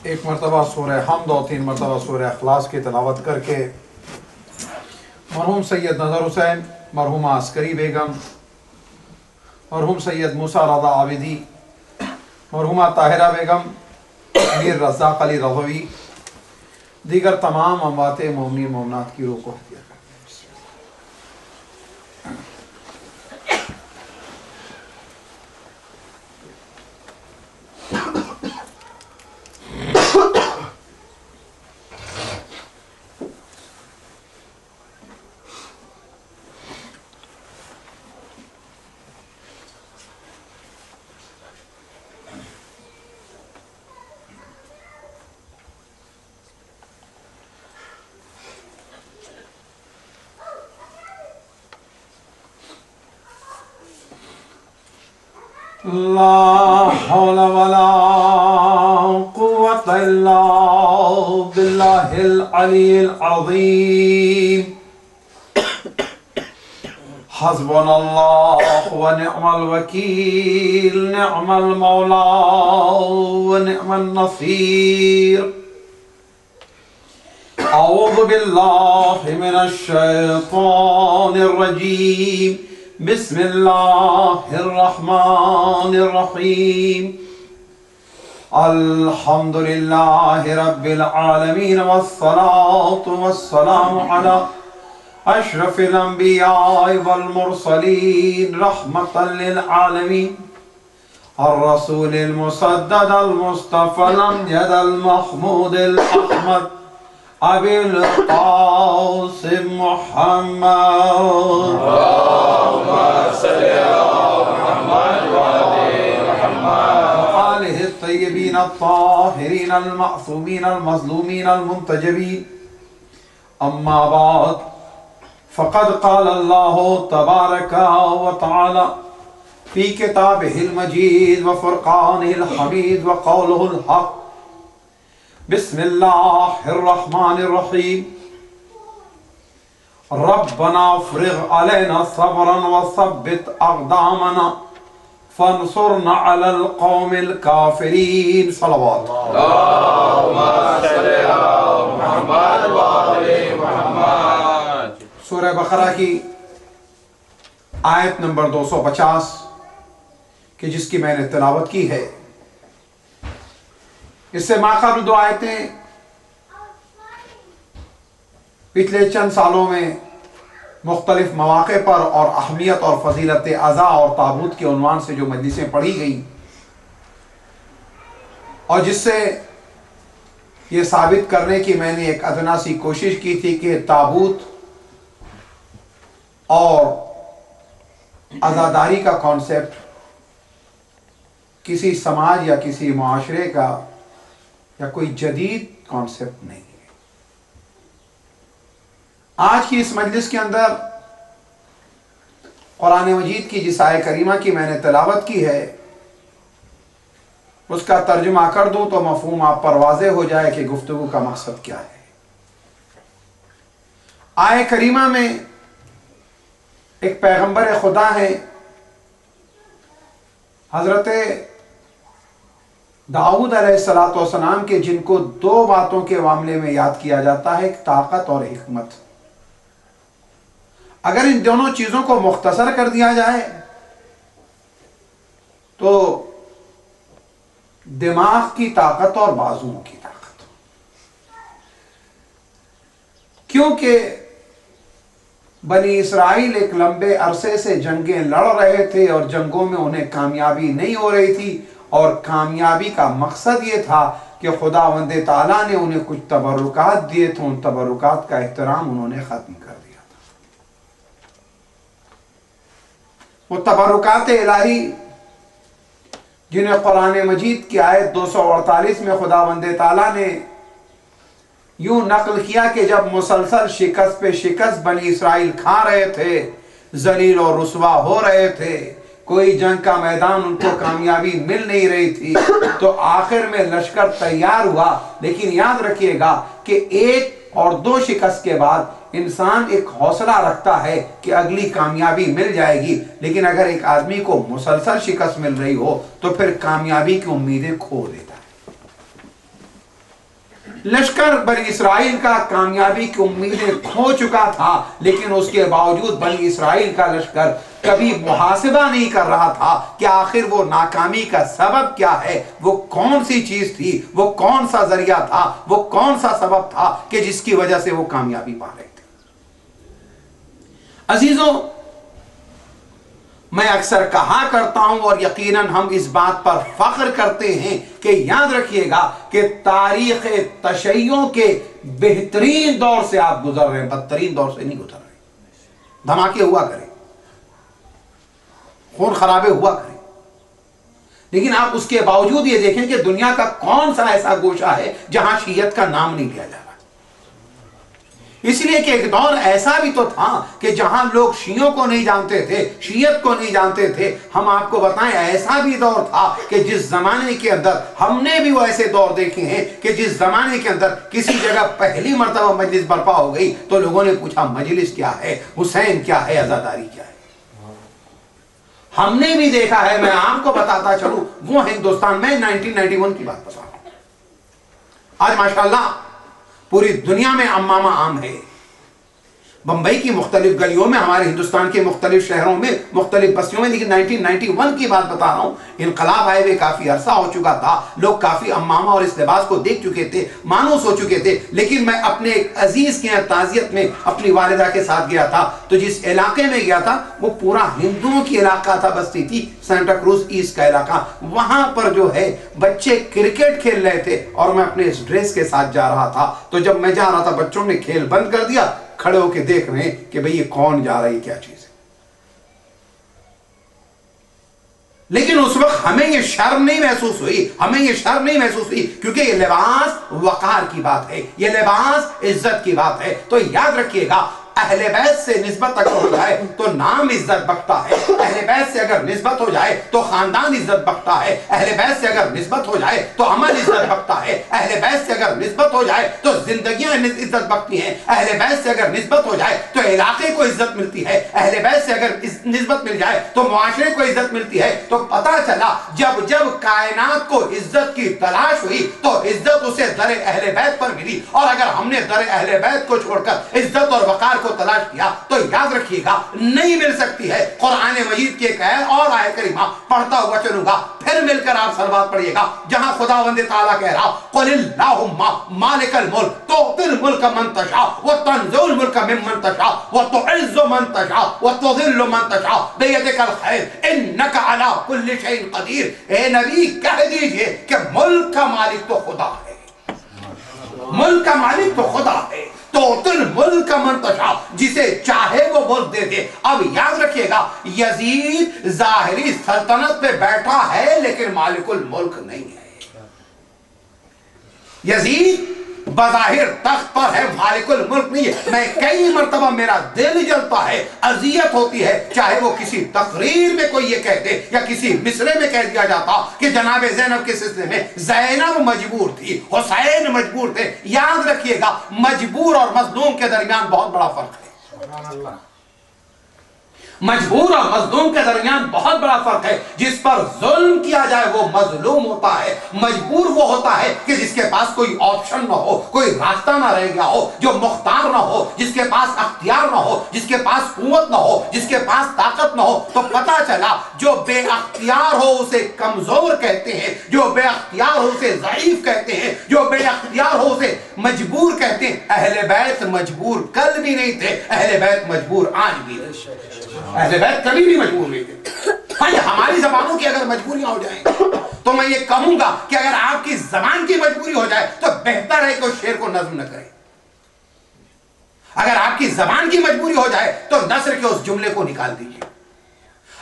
ایک مرتبہ سورہ حمد اور 3 مرتبہ سورہ اخلاص کی تلاوت کر کے مرحوم سید نظر حسین، مرحومہ عسکری بیگم، مرحوم سید موسیٰ رضا عابدی، مرحومہ طاہرہ بیگم، امیر رزاق علی رضوی، دیگر تمام اموات مومنین مومنات کی روح کو ہدیہ کریں۔ لا حول ولا قوة إلا بالله العلي العظيم حسبنا الله ونعم الوكيل نعم المولى ونعم النصير أعوذ بالله من الشيطان الرجيم بسم الله الرحمن الرحيم الحمد لله رب العالمين والصلاة والسلام على أشرف الأنبياء والمرسلين رحمة للعالمين الرسول المسدد المصطفى الأمجد المحمود الأحمد أبي القاسم محمد اللهم صل على محمد وآل محمد وآله الطيبين الطاهرين المعصومين المظلومين المنتجبين أما بعد فقد قال الله تبارك وتعالى في كتابه المجيد وفرقانه الحميد وقوله الحق بسم الله الرحمن الرحيم ربنا افرغ علينا صبرا وثبت أقدامنا فانصرنا على القوم الكافرين صلوات اللهم صل على محمد وآل محمد۔ سورہ بقرہ کی آیت نمبر 250 کہ جس کی میں نے تلاوت کی ہے، اس سے ماقبل 2 آیتیں پچھلے چند سالوں میں مختلف مواقع پر اور اہمیت اور فضیلت عزا اور تابوت کے عنوان سے جو مجلسیں پڑھی گئیں، اور جس سے یہ ثابت کرنے کی میں نے ایک ادنا سی کوشش کی تھی کہ تابوت اور عزاداری کا کانسیپٹ کسی سماج یا کسی معاشرے کا یا کوئی جدید کانسیپٹ نہیں ہے۔ آج کی اس مجلس کے اندر قرآن مجید کی جس آیہ کریمہ کی میں نے تلاوت کی ہے، اس کا ترجمہ کر دوں تو مفہوم آپ پر واضح ہو جائے کہ گفتگو کا مقصد کیا ہے۔ آیہ کریمہ میں ایک پیغمبر خدا ہے حضرت داؤد علیہ السلام کے، جن کو 2 باتوں کے معاملے میں یاد کیا جاتا ہے، ایک طاقت اور حکمت۔ اگر ان دونوں چیزوں کو مختصر کر دیا جائے تو دماغ کی طاقت اور بازوؤں کی طاقت، کیونکہ بنی اسرائیل ایک لمبے عرصے سے جنگیں لڑ رہے تھے اور جنگوں میں انہیں کامیابی نہیں ہو رہی تھی، اور کامیابی کا مقصد یہ تھا کہ خداوند تعالیٰ نے انہیں کچھ تبرکات دیے تھے، ان تبرکات کا احترام انہوں نے ختم کر دیا تھا۔ وہ تبرکات الہی جنہیں قرآن مجید کی آیت 248 میں خداوند تعالیٰ نے یوں نقل کیا کہ جب مسلسل شکست پہ شکست بنی اسرائیل کھا رہے تھے، ذلیل اور رسوا ہو رہے تھے، کوئی جنگ کا میدان ان کو کامیابی مل نہیں رہی تھی، تو آخر میں لشکر تیار ہوا۔ لیکن یاد رکھیے گا کہ 1 اور 2 شکست کے بعد انسان ایک حوصلہ رکھتا ہے کہ اگلی کامیابی مل جائے گی، لیکن اگر ایک آدمی کو مسلسل شکست مل رہی ہو تو پھر کامیابی کی امیدیں کھو دیتا ہے۔ لشکر بنی اسرائیل کا کامیابی کی امیدیں کھو چکا تھا، لیکن اس کے باوجود بنی اسرائیل کا لشکر کبھی محاسبہ نہیں کر رہا تھا کہ آخر وہ ناکامی کا سبب کیا ہے، وہ کون سی چیز تھی، وہ کون سا ذریعہ تھا، وہ کون سا سبب تھا کہ جس کی وجہ سے وہ کامیابی پا رہے تھے۔ عزیزوں، میں اکثر کہا کرتا ہوں اور یقیناً ہم اس بات پر فخر کرتے ہیں کہ یاد رکھیے گا کہ تاریخ تشیع کے بہترین دور سے آپ گزر رہے ہیں، بدترین دور سے نہیں گزر رہے۔ دھماکے ہوا کریں، خون خرابے ہوا کریں، لیکن آپ اس کے باوجود یہ دیکھیں کہ دنیا کا کون سا ایسا گوشہ ہے جہاں شیعت کا نام نہیں لیا جا رہا۔ اس لیے کہ ایک دور ایسا بھی تو تھا کہ جہاں لوگ شیعوں کو نہیں جانتے تھے، شیعت کو نہیں جانتے تھے۔ ہم آپ کو بتائیں ایسا بھی دور تھا کہ جس زمانے کے اندر ہم نے بھی وہ ایسے دور دیکھے ہیں کہ جس زمانے کے اندر کسی جگہ پہلی مرتبہ مجلس برپا ہو گئی تو لوگوں نے پوچھا مجلس کیا ہے، حسین کیا ہے، عزاداری کیا ہے۔ ہم نے بھی دیکھا ہے، میں آپ کو بتاتا چلوں، وہ ہندوستان میں 1991 کی بات بتا رہا ہوں۔ آج ماشاءاللہ پوری دنیا میں امامہ عام ہے۔ بمبئی کی مختلف گلیوں میں، ہمارے ہندوستان کے مختلف شہروں میں، مختلف بستیوں میں، لیکن 1991 کی بات بتا رہا ہوں۔ انقلاب آئے ہوئے کافی عرصہ ہو چکا تھا، لوگ کافی امامہ اور اس لباس کو دیکھ چکے تھے، مانوس ہو چکے تھے، لیکن میں اپنے ایک عزیز کے تعزیت میں اپنی والدہ کے ساتھ گیا تھا، تو جس علاقے میں گیا تھا وہ پورا ہندوؤں کی علاقہ تھا، بستی تھی سینٹا کروز ایسٹ کا علاقہ۔ وہاں پر جو ہے بچے کرکٹ کھیل رہے تھے اور میں اپنے اس ڈریس کے ساتھ جا رہا تھا، تو جب میں جا رہا تھا بچوں نے کھیل بند کر دیا، کھڑے ہو کے دیکھ رہے ہیں کہ بھئی یہ کون جا رہا ہے، کیا چیز ہے۔ لیکن اس وقت ہمیں یہ شرم نہیں محسوس ہوئی، ہمیں یہ شرم نہیں محسوس ہوئی، کیونکہ یہ لباس وقار کی بات ہے، یہ لباس عزت کی بات ہے۔ تو یاد رکھیے گا، اہل بیت سے نسبت اگر ہو جائے تو نام عزت بختا ہے، اہل بیت سے اگر نسبت ہو جائے تو خاندان عزت بختا ہے، اہل بیت سے اگر نسبت ہو جائے تو عمل عزت بختا ہے، اہل بیت سے اگر نسبت ہو جائے تو زندگیاں عزت بختی ہیں، اہل بیت سے اگر نسبت ہو جائے تو علاقے کو عزت ملتی ہے، اہل بیت سے اگر نسبت مل جائے تو معاشرے کو عزت ملتی ہے۔ تو پتہ چلا جب کائنات کو عزت کی تلاش ہوئی تو عزت اسے در اہل بیت پر ملی، اور اگر ہم نے در اہل بیت کو چھوڑ کر عزت اور وقار کو تلاش کیا تو یاد رکھیے گا نہیں مل سکتی ہے۔ قرآن مجید کی ایک اور آیت کریمہ پڑھتا ہوا چلوں گا، پھر مل کر آپ سلوات پڑھیے گا، جہاں خداوند تعالیٰ کہہ رہا قل اللہم مالک الملک تؤتی الملک من تشاء وتنزع الملک ممن تشاء وتعز من تشاء وتذل من تشاء بیدک الخیر انک علی کل شیء قدیر۔ اے نبی کہہ دیجئے کہ ملک کا مالک تو خدا ہے، ملک کا مالک تو خدا ہے، تو تل ملک من تشاء، جسے چاہے وہ ملک دے دے۔ اب یاد رکھیے گا یزید ظاہری سلطنت پہ بیٹھا ہے لیکن مالک الملک نہیں ہے۔ یزید بظاہر تخت پر ہے، مالک الملک نہیں ہے۔ میں کئی مرتبہ میرا دل جلتا ہے، اذیت ہوتی ہے، چاہے وہ کسی تقریر میں کوئی یہ کہتے یا کسی مصرے میں کہہ دیا جاتا کہ جناب زینب کے سلسلے میں زینب مجبور تھی، حسین مجبور تھے۔ یاد رکھیے گا مجبور اور مظلوم کے درمیان بہت بڑا فرق ہے۔ سبحان اللہ۔ مجبور اور مظلوم کے درمیان بہت بڑا فرق ہے۔ جس پر ظلم کیا جائے وہ مظلوم ہوتا ہے، مجبور وہ ہوتا ہے کہ جس کے پاس کوئی آپشن نہ ہو، کوئی راستہ نہ رہ گیا ہو، جو مختار نہ ہو، جس کے پاس اختیار نہ ہو، جس کے پاس قوت نہ ہو، جس کے پاس طاقت نہ ہو۔ تو پتہ چلا جو بے اختیار ہو اسے کمزور کہتے ہیں، جو بے اختیار ہو اسے ضعیف کہتے ہیں، جو بے اختیار ہو اسے مجبور کہتے ہیں۔ اہل بیت مجبور کل بھی نہیں تھے، اہل بیت مجبور آج بھی نہیں، اہل بیت کبھی بھی مجبور نہیں تھے۔ ہاں ہماری زبانوں کی اگر مجبوریاں ہو جائیں تو میں یہ کہوں گا کہ اگر آپ کی زبان کی مجبوری ہو جائے تو بہتر ہے کہ اس شعر کو نظم نہ کریں۔ اگر آپ کی زبان کی مجبوری ہو جائے تو نثر کے اس جملے کو نکال دیجئے۔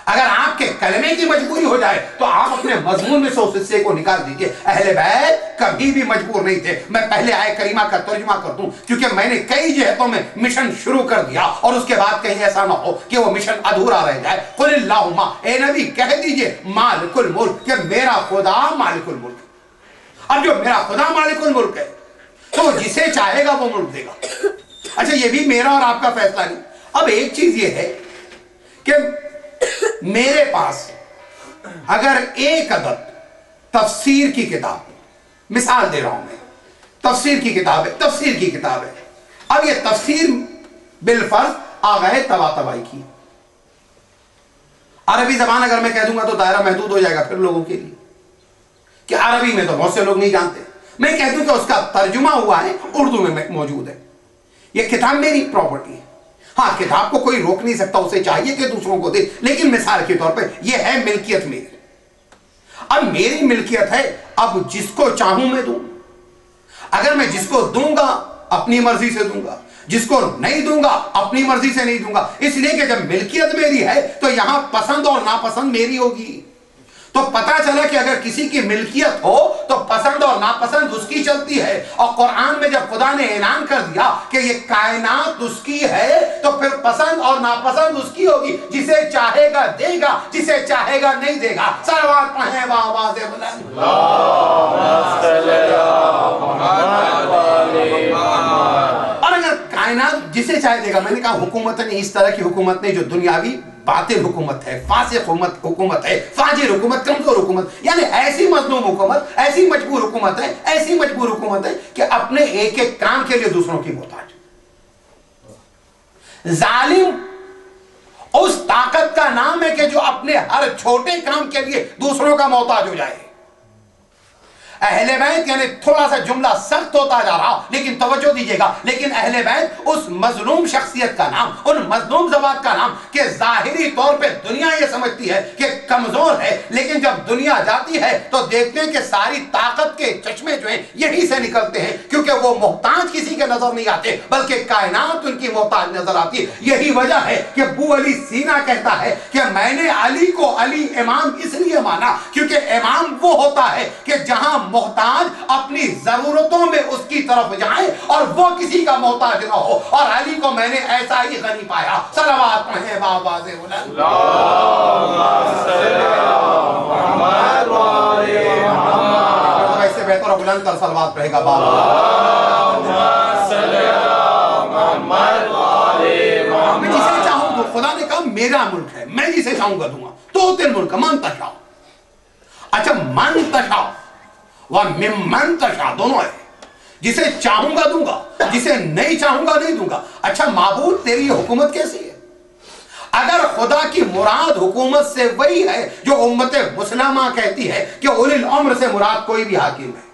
اگر آپ کے کلمے کی مجبوری ہو جائے تو آپ اپنے مضمون میں سے اس حصے کو نکال دیجئے۔ اہل بیت کبھی بھی مجبور نہیں تھے۔ میں پہلے آیت کریمہ کا ترجمہ کر دوں کیونکہ میں نے کئی جہتوں میں مشن شروع کر دیا اور اس کے بعد کہیں ایسا نہ ہو کہ وہ مشن ادھورا رہ جائے۔ قل اللہم، اے نبی کہہ دیجئے مالک الملک، کہ میرا خدا مالک الملک۔ اب جو میرا خدا مالک الملک ہے تو جسے چاہے گا وہ ملک دے گا۔ اچھا یہ بھی میرا اور آپ کا فیصلہ نہیں۔ اب ایک چیز یہ ہے کہ میرے پاس اگر ایک عدد تفسیر کی کتاب، مثال دے رہا ہوں میں، تفسیر کی کتاب ہے، تفسیر کی کتاب ہے. اب یہ تفسیر بالفرض آغائے طباطبائی کی. عربی زبان اگر میں کہہ دوں گا تو دائرہ محدود ہو جائے گا پھر لوگوں کے لیے کہ عربی میں تو بہت سے لوگ نہیں جانتے. میں کہہ دوں کہ اس کا ترجمہ ہوا ہے اردو میں موجود ہے. یہ کتاب میری پراپرٹی ہے. ہاں کتاب کو کوئی روک نہیں سکتا، اسے چاہیے کہ دوسروں کو دے، لیکن مثال کے طور پہ یہ ہے ملکیت میری. اب میری ملکیت ہے، اب جس کو چاہوں میں دوں. اگر میں جس کو دوں گا اپنی مرضی سے دوں گا، جس کو نہیں دوں گا اپنی مرضی سے نہیں دوں گا. اس لیے کہ جب ملکیت میری ہے تو یہاں پسند اور ناپسند میری ہوگی. تو پتا چلا کہ اگر کسی کی ملکیت ہو تو پسند اور ناپسند اس کی چلتی ہے. اور قرآن میں جب خدا نے اعلان کر دیا کہ یہ کائنات اس کی ہے تو پھر پسند اور ناپسند اس کی ہوگی. جسے چاہے گا دے گا، جسے چاہے گا نہیں دے گا. صلوات پڑھیں بآواز بلند. اور اگر کائنات جسے چاہے دے گا، میں نے کہا حکومت نہیں اس طرح کی حکومت نہیں جو دنیاوی باطل حکومت ہے، فاسق حکومت ہے، فاجر حکومت، کمزور حکومت. یعنی ایسی مظلوم حکومت، ایسی مجبور حکومت ہے، ایسی مجبور حکومت ہے کہ اپنے ایک ایک کام کے لیے دوسروں کی محتاج. ظالم اس طاقت کا نام ہے کہ جو اپنے ہر چھوٹے کام کے لیے دوسروں کا محتاج ہو جائے. اہل بیت یعنی تھوڑا سا جملہ سخت ہوتا جا رہا لیکن توجہ دیجئے گا، لیکن اہل بیت اس مظلوم شخصیت کا نام، ان مظلوم ذوات کا نام کہ ظاہری طور پہ دنیا یہ سمجھتی ہے کہ کمزور ہے، لیکن جب دنیا جاتی ہے تو دیکھتے ہیں کہ ساری طاقت کے چشمے جو ہیں یہی سے نکلتے ہیں، کیونکہ وہ محتاج کسی کے نظر نہیں آتے بلکہ کائنات ان کی محتاج نظر آتی ہے. یہی وجہ ہے کہ ابو علی سینا کہتا ہے کہ میں نے علی کو علی امام اس لیے مانا کیونکہ امام وہ ہوتا ہے کہ جہاں محتاج اپنی ضرورتوں میں اس کی طرف جائیں اور وہ کسی کا محتاج نہ ہو. اور علی کو میں نے ایسا ہی غنی پایا. صلوات پڑھیں بآواز بلند. ایسے بہتر اور بلند تر صلوات پڑھے گا. میں جسے چاہوں گا، خدا نے کہا میرا ملک ہے، میں جسے چاہوں گا دوں گا. تو تل ملک من تشاء. اچھا من تشاء وَمِمَّن تَشَاءُ دونوں ہے. جسے چاہوں گا دوں گا، جسے نہیں چاہوں گا نہیں دوں گا. اچھا معبود تیری حکومت کیسی ہے؟ اگر خدا کی مراد حکومت سے وہی ہے جو امت مسلمہ کہتی ہے کہ اولی الامر سے مراد کوئی بھی حاکم ہے،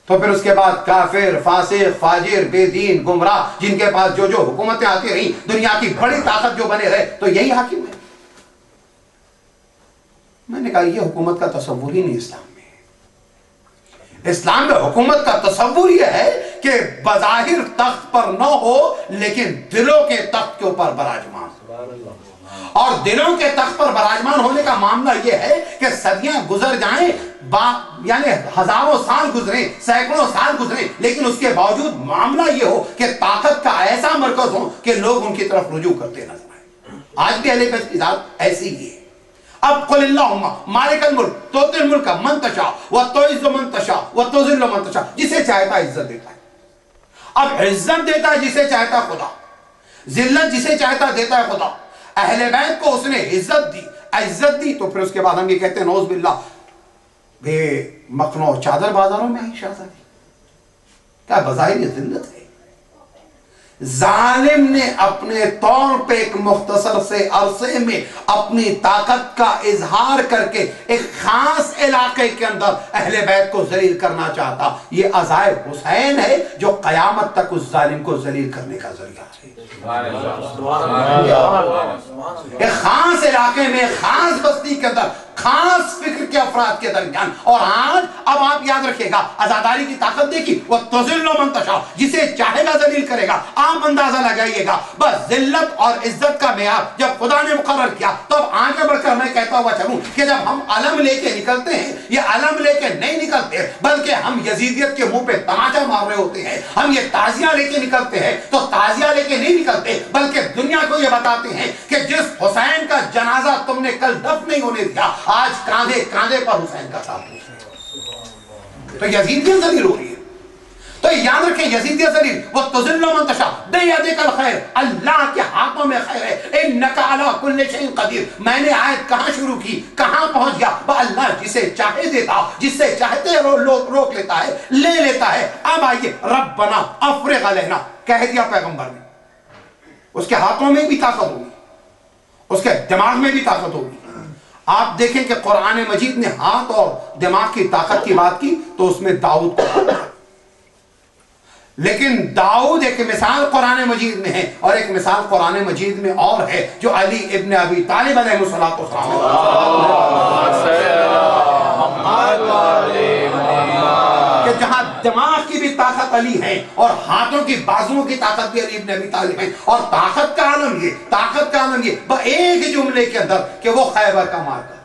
تو پھر اس کے بعد کافر، فاسق، فاجر، بے دین، گمراہ جن کے پاس جو حکومتیں آتی رہیں، دنیا کی بڑی طاقت جو بنے رہے، تو یہی حاکم ہے. میں نے کہا یہ حکومت کا تصور ہی نہیں اسلام میں. اسلام میں حکومت کا تصور یہ ہے کہ بظاہر تخت پر نہ ہو لیکن دلوں کے تخت کے اوپر براجمان. اور دلوں کے تخت پر براجمان ہونے کا معاملہ یہ ہے کہ صدیاں گزر جائیں، یعنی ہزاروں سال گزریں، سینکڑوں سال گزریں، لیکن اس کے باوجود معاملہ یہ ہو کہ طاقت کا ایسا مرکز ہو کہ لوگ ان کی طرف رجوع کرتے نظر آئیں. آج بھی اہل بیت کی ذات ایسی ہی ہے. اب قل اللہم مالک الملک تؤتی الملک من تشاء وتعز من تشاء وتذل من تشاء. جسے چاہتا عزت دیتا ہے. اب عزت دیتا ہے جسے چاہتا خدا، ذلت جسے چاہتا دیتا ہے خدا. اہل بیت کو اس نے عزت دی تو پھر اس کے بعد ہم یہ کہتے ہیں نعوذ باللہ بے مخنو چادر بازاروں میں آئی شہزادی. کیا بظاہر یہ ذلت ہے؟ ظالم نے اپنے طور پہ ایک مختصر سے عرصے میں اپنی طاقت کا اظہار کر کے ایک خاص علاقے کے اندر اہل بیت کو ذلیل کرنا چاہتا. یہ عزائے حسین ہے جو قیامت تک اس ظالم کو ذلیل کرنے کا ذریعہ ہے. ایک خاص علاقے میں، خاص بستی کے اندر، خاص فکر کے افراد کے درمیان. اور آج اب آپ یاد رکھیں گا عزاداری کی طاقت دیکھی، وَتُذِلُّ مَن تَشَاءُ جسے چاہے گا ذلیل کرے گا. آپ اندازہ لگائیے گا بس ذلت اور عزت کا معیار جب خدا نے مقرر کیا تو اب آگے بڑھ کر میں کہتا ہوا چلوں کہ جب ہم علم لے کے نکلتے ہیں، یہ علم لے کے نہیں نکلتے بلکہ ہم یزیدیت کے منہ پہ تماچا مار رہے ہوتے ہیں. ہم یہ تعزیہ لے کے نکلتے ہیں تو تعزیہ لے کے نہیں نکلتے بلکہ دنیا کو یہ بتاتے ہیں کہ جس حسین کا جنازہ تم نے کل دفن نہیں ہونے دیا، آج کاندھے کاندھے پر حسین کا ساتھ. تو یزیدیت ذلیل ہو رہی ہے. تو یاد رکھیں یزید ذلیل وہ تذل من تشاء بیدک الخیر، اللہ کے ہاتھوں میں خیر ہے، انک علی کل شیء قدیر۔ میں نے آیت کہاں شروع کی، کہاں پہنچ گیا؟ اللہ جسے چاہے دیتا، جس سے چاہتے روک لیتا ہے، لے لیتا ہے۔ اب آئیے ربنا افرغ علینا، کہہ دیا پیغمبر نے، اس کے ہاتھوں میں بھی طاقت ہوگی، اس کے دماغ میں بھی طاقت ہوگی۔ آپ دیکھیں کہ قرآن مجید نے ہاتھ اور دماغ کی طاقت کی بات کی تو اس میں داؤد کو، لیکن داؤد ایک مثال قرآن مجید میں ہے اور ایک مثال قرآن مجید میں اور ہے جو علی ابن ابی طالب علیہ الصلوۃ والسلام کہ جہاں دماغ کی بھی طاقت علی ہے اور ہاتھوں کی بازوؤں کی طاقت بھی علی ابن ابی طالب ہے، اور طاقت کا عالم یہ ایک جملے کے اندر کہ وہ خیبر کا مارکا